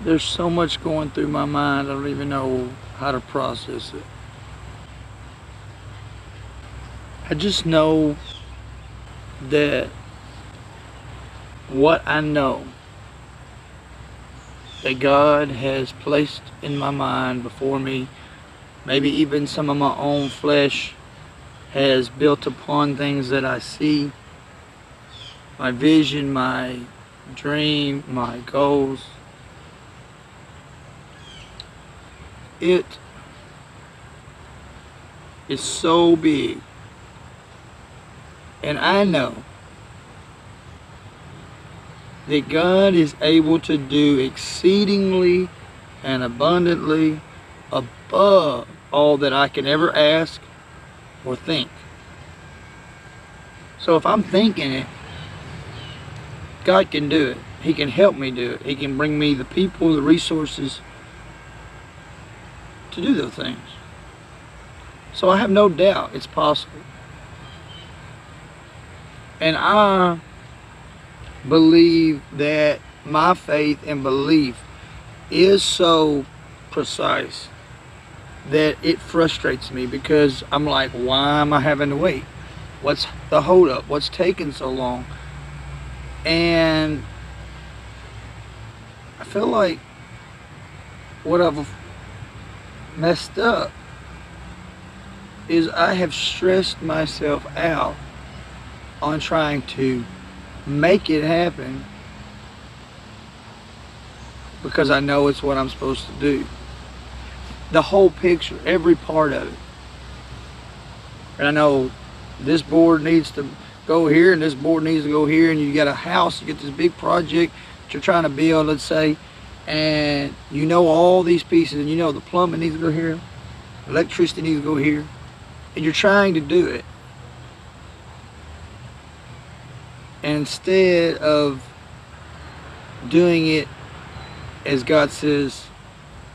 there's so much going through my mind, I don't even know how to process it. I just know that what I know that God has placed in my mind before me, maybe even some of my own flesh has built upon things that I see, my vision, my dream, my goals. It is so big, and I know that God is able to do exceedingly and abundantly above all that I can ever ask or think. So if I'm thinking it, God can do it. He can help me do it. He can bring me the people, the resources to do those things. So I have no doubt it's possible. And I believe that my faith and belief is so precise that it frustrates me, because I'm like, why am I having to wait? What's the hold up? What's taking so long? And I feel like what I've messed up is I have stressed myself out on trying to make it happen because I know it's what I'm supposed to do. The whole picture, every part of it. And I know this board needs to go here and this board needs to go here, and you got a house, you get this big project that you're trying to build, let's say, and you know all these pieces, and you know the plumbing needs to go here, electricity needs to go here, and you're trying to do it. And instead of doing it as God says,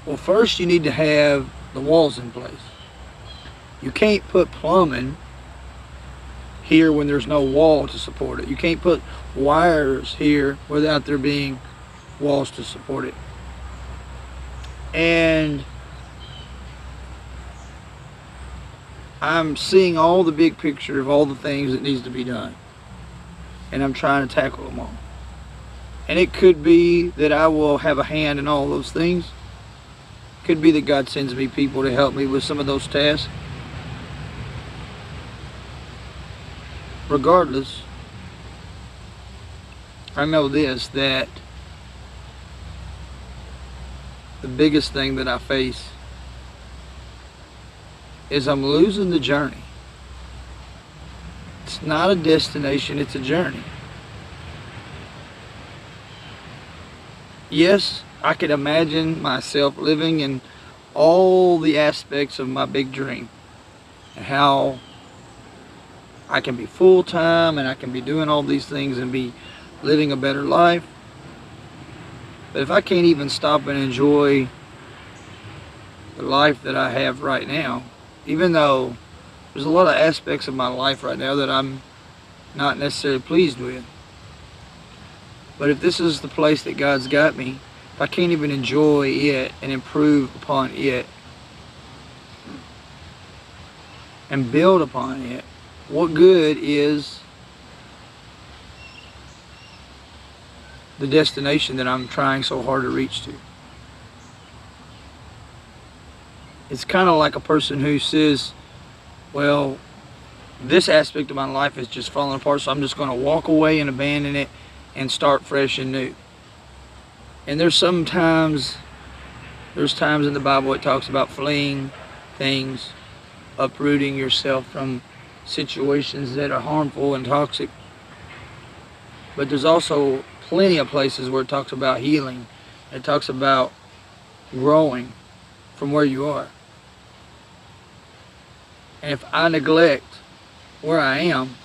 well, first you need to have the walls in place. You can't put plumbing here when there's no wall to support it. You can't put wires here without there being walls to support it. And I'm seeing all the big picture of all the things that needs to be done, and I'm trying to tackle them all. And it could be that I will have a hand in all those things. Could be that God sends me people to help me with some of those tasks. Regardless, I know this, that the biggest thing that I face is I'm losing the journey. It's not a destination, it's a journey. Yes, I could imagine myself living in all the aspects of my big dream, and how I can be full-time and I can be doing all these things and be living a better life. But if I can't even stop and enjoy the life that I have right now, even though there's a lot of aspects of my life right now that I'm not necessarily pleased with, but if this is the place that God's got me, if I can't even enjoy it and improve upon it and build upon it, what good is the destination that I'm trying so hard to reach to? It's kind of like a person who says, well, this aspect of my life is just falling apart, so I'm just going to walk away and abandon it and start fresh and new. And there's times in the Bible it talks about fleeing things, uprooting yourself from situations that are harmful and toxic. But there's also plenty of places where it talks about healing. It talks about growing from where you are. And if I neglect where I am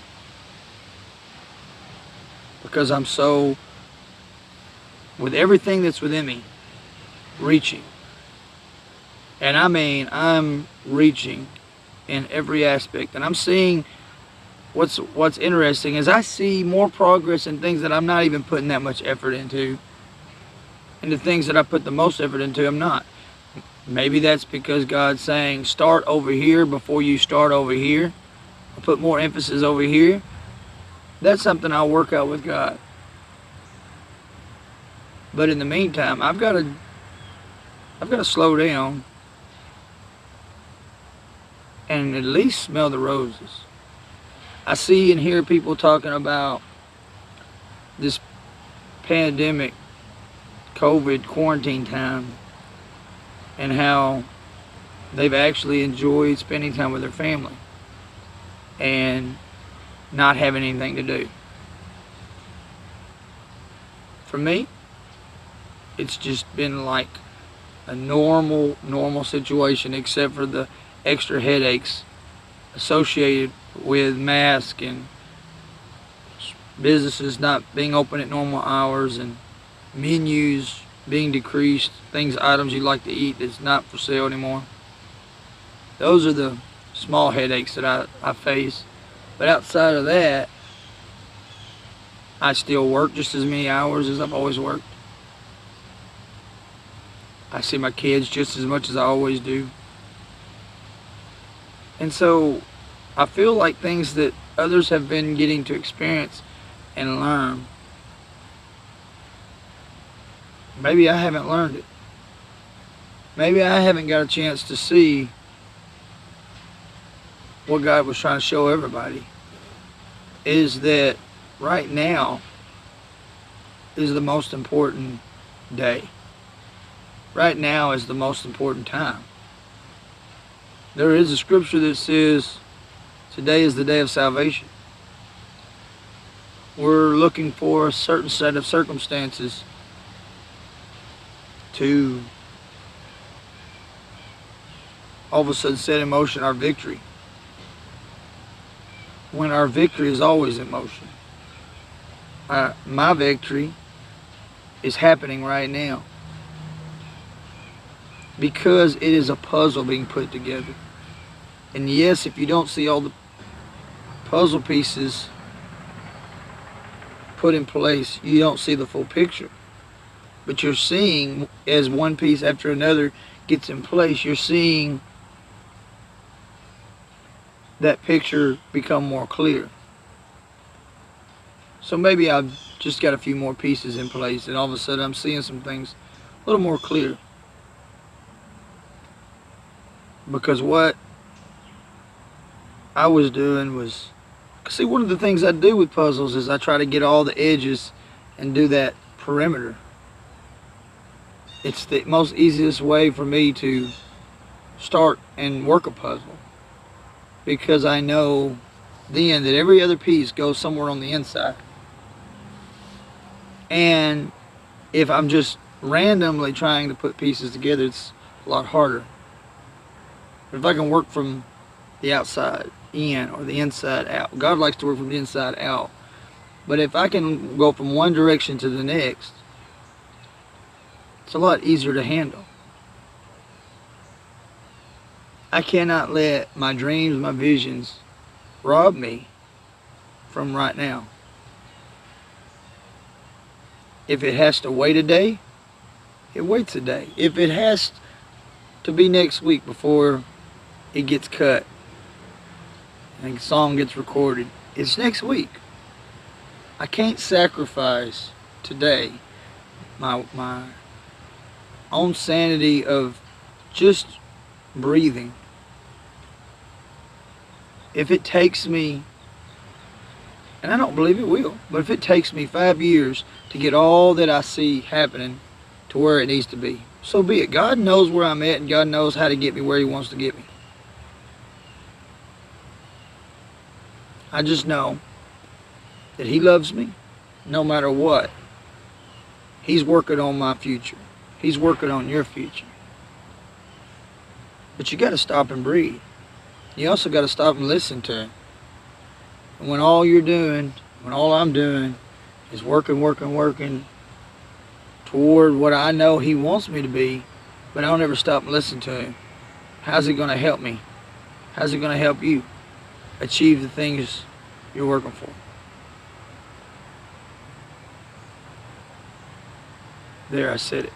because I'm so, with everything that's within me, reaching, and I mean I'm reaching in every aspect, and I'm seeing what's interesting is I see more progress in things that I'm not even putting that much effort into, And the things that I put the most effort into, I'm not. Maybe that's because God's saying, start over here before you start over here. I'll put more emphasis over here. That's something I'll work out with God. But in the meantime, I've got to slow down and at least smell the roses. I see and hear people talking about this pandemic, COVID quarantine time, and how they've actually enjoyed spending time with their family and not having anything to do. For me, it's just been like a normal situation, except for the extra headaches associated with masks and businesses not being open at normal hours and menus being decreased, items you like to eat that's not for sale anymore. Those are the small headaches that I face. But outside of that, I still work just as many hours as I've always worked. I see my kids just as much as I always do. And so I feel like things that others have been getting to experience and learn, maybe I haven't learned it. Maybe I haven't got a chance to see what God was trying to show everybody, is that right now is the most important day. Right now is the most important time. There is a scripture that says today is the day of salvation. We're looking for a certain set of circumstances to all of a sudden set in motion our victory, when our victory is always in motion. My victory is happening right now because it is a puzzle being put together. And yes, if you don't see all the puzzle pieces put in place, you don't see the full picture. But you're seeing, as one piece after another gets in place, you're seeing that picture become more clear. So maybe I've just got a few more pieces in place, and all of a sudden I'm seeing some things a little more clear. Because what I was doing was, see, one of the things I do with puzzles is I try to get all the edges and do that perimeter. It's the most easiest way for me to start and work a puzzle, because I know then that every other piece goes somewhere on the inside. And if I'm just randomly trying to put pieces together, it's a lot harder. But if I can work from the outside in or the inside out, God likes to work from the inside out. But if I can go from one direction to the next, it's a lot easier to handle. I cannot let my dreams, my visions rob me from right now. If it has to wait a day, it waits a day. If it has to be next week before it gets cut and the song gets recorded, it's next week. I can't sacrifice today my own sanity of just breathing. If it takes me, and I don't believe it will, but if it takes me 5 years to get all that I see happening to where it needs to be, so be it. God knows where I'm at, and God knows how to get me where He wants to get me. I just know that He loves me no matter what. He's working on my future. He's working on your future. But you got to stop and breathe. You also got to stop and listen to Him. And when all you're doing, when all I'm doing is working toward what I know He wants me to be, but I don't ever stop and listen to Him, how's it going to help me? How's it going to help you achieve the things you're working for? There, I said it.